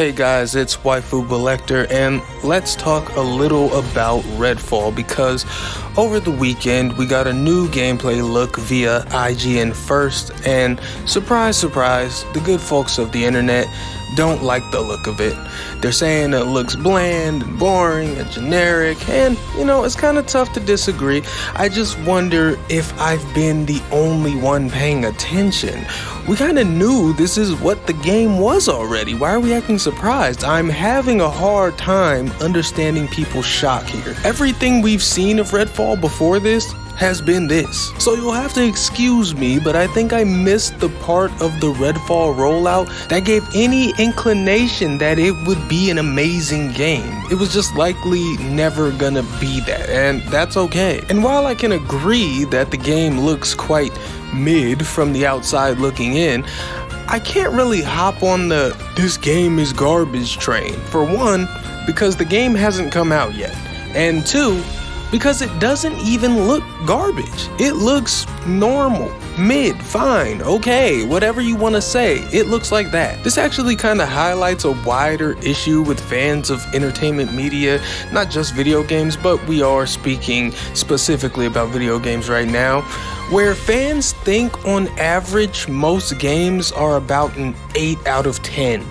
Hey guys, it's Waifu Belector, and let's talk a little about Redfall because over the weekend we got a new gameplay look via IGN First, and surprise, surprise, the good folks of the internet don't like the look of it. They're saying it looks bland and boring and generic, and it's kind of tough to disagree. I just wonder if I've been the only one paying attention. We kind of knew this is what the game was already. Why are we acting surprised? I'm having a hard time understanding people's shock here. Everything we've seen of Redfall before this has been this. So you'll have to excuse me, but I think I missed the part of the Redfall rollout that gave any inclination that it would be an amazing game. It was just likely never gonna be that, and that's okay. And while I can agree that the game looks quite mid from the outside looking in, I can't really hop on the "this game is garbage" train. For one, because the game hasn't come out yet, and two, because it doesn't even look garbage. It looks normal, mid, fine, okay, whatever you want to say. It looks like that. This actually kind of highlights a wider issue with fans of entertainment media, not just video games, but we are speaking specifically about video games right now, where fans think on average most games are about an 8 out of 10.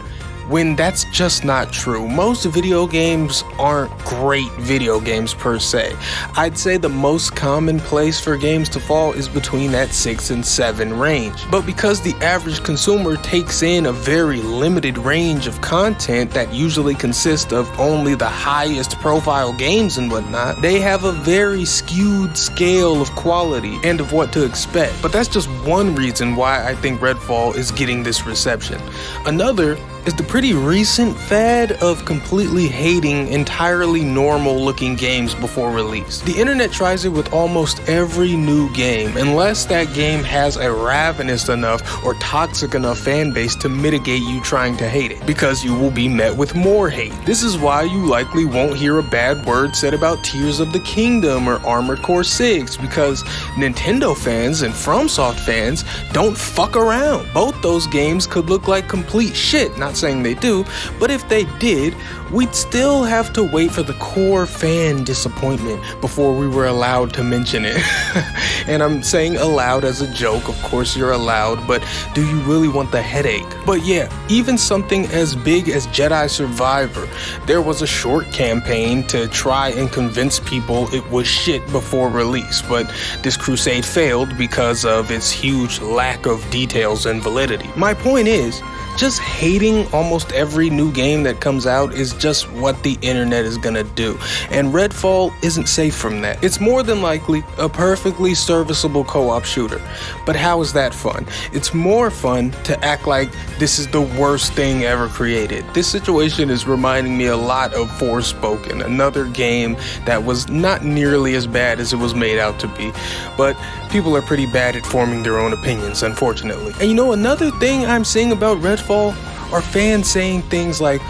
When that's just not true. Most video games aren't great video games per se. I'd say the most common place for games to fall is between that 6 and 7 range. But because the average consumer takes in a very limited range of content that usually consists of only the highest profile games and whatnot, they have a very skewed scale of quality and of what to expect. But that's just one reason why I think Redfall is getting this reception. Another is the pretty recent fad of completely hating entirely normal looking games before release. The internet tries it with almost every new game, unless that game has a ravenous enough or toxic enough fan base to mitigate you trying to hate it, because you will be met with more hate. This is why you likely won't hear a bad word said about Tears of the Kingdom or Armored Core 6, because Nintendo fans and FromSoft fans don't fuck around. Both those games could look like complete shit, not saying they do, but if they did, we'd still have to wait for the core fan disappointment before we were allowed to mention it. And I'm saying allowed as a joke, of course you're allowed, but do you really want the headache? But yeah, even something as big as Jedi Survivor, there was a short campaign to try and convince people it was shit before release, but this crusade failed because of its huge lack of details and validity. My point is, just hating almost every new game that comes out is just what the internet is gonna do, and Redfall isn't safe from that. It's more than likely a perfectly serviceable co-op shooter, but how is that fun? It's more fun to act like this is the worst thing ever created. This situation is reminding me a lot of Forspoken, another game that was not nearly as bad as it was made out to be, but people are pretty bad at forming their own opinions, unfortunately. And another thing I'm seeing about Redfall are fans saying things like,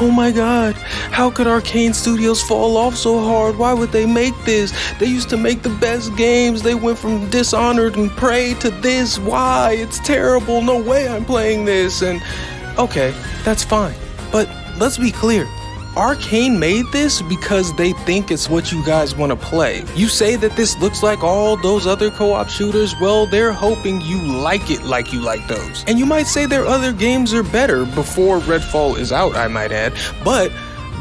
"Oh my god, how could Arkane Studios fall off so hard? Why would they make this? They used to make the best games. They went from Dishonored and Prey to this. Why? It's terrible. No way I'm playing this." And okay, that's fine. But let's be clear. Arkane made this because they think it's what you guys want to play. You say that this looks like all those other co-op shooters, well, they're hoping you like it like you like those. And you might say their other games are better before Redfall is out, I might add, but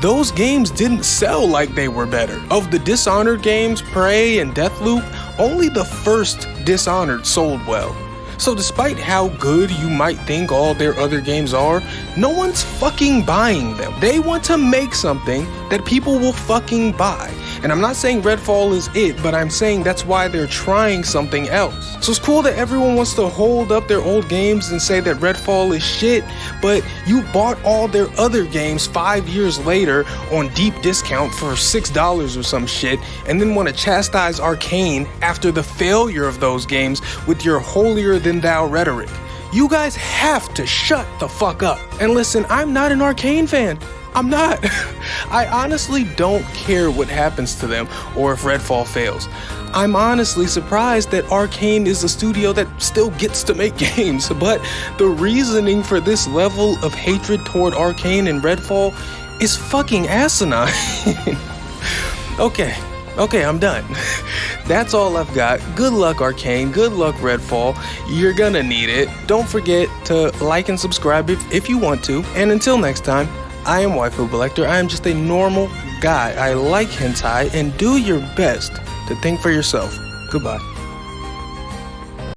those games didn't sell like they were better. Of the Dishonored games, Prey and Deathloop, only the first Dishonored sold well. So despite how good you might think all their other games are, no one's fucking buying them. They want to make something that people will fucking buy. And I'm not saying Redfall is it, but I'm saying that's why they're trying something else. So it's cool that everyone wants to hold up their old games and say that Redfall is shit, but you bought all their other games 5 years later on deep discount for $6 or some shit, and then want to chastise Arkane after the failure of those games with your holier-than-thou rhetoric. You guys have to shut the fuck up. And listen, I'm not an Arkane fan. I'm not. I honestly don't care what happens to them or if Redfall fails. I'm honestly surprised that Arkane is a studio that still gets to make games, but the reasoning for this level of hatred toward Arkane and Redfall is fucking asinine. Okay, I'm done. That's all I've got. Good luck, Arkane. Good luck, Redfall. You're gonna need it. Don't forget to like and subscribe if you want to. And until next time, I am Waifu Collector. I am just a normal guy. I like hentai, and do your best to think for yourself. Goodbye.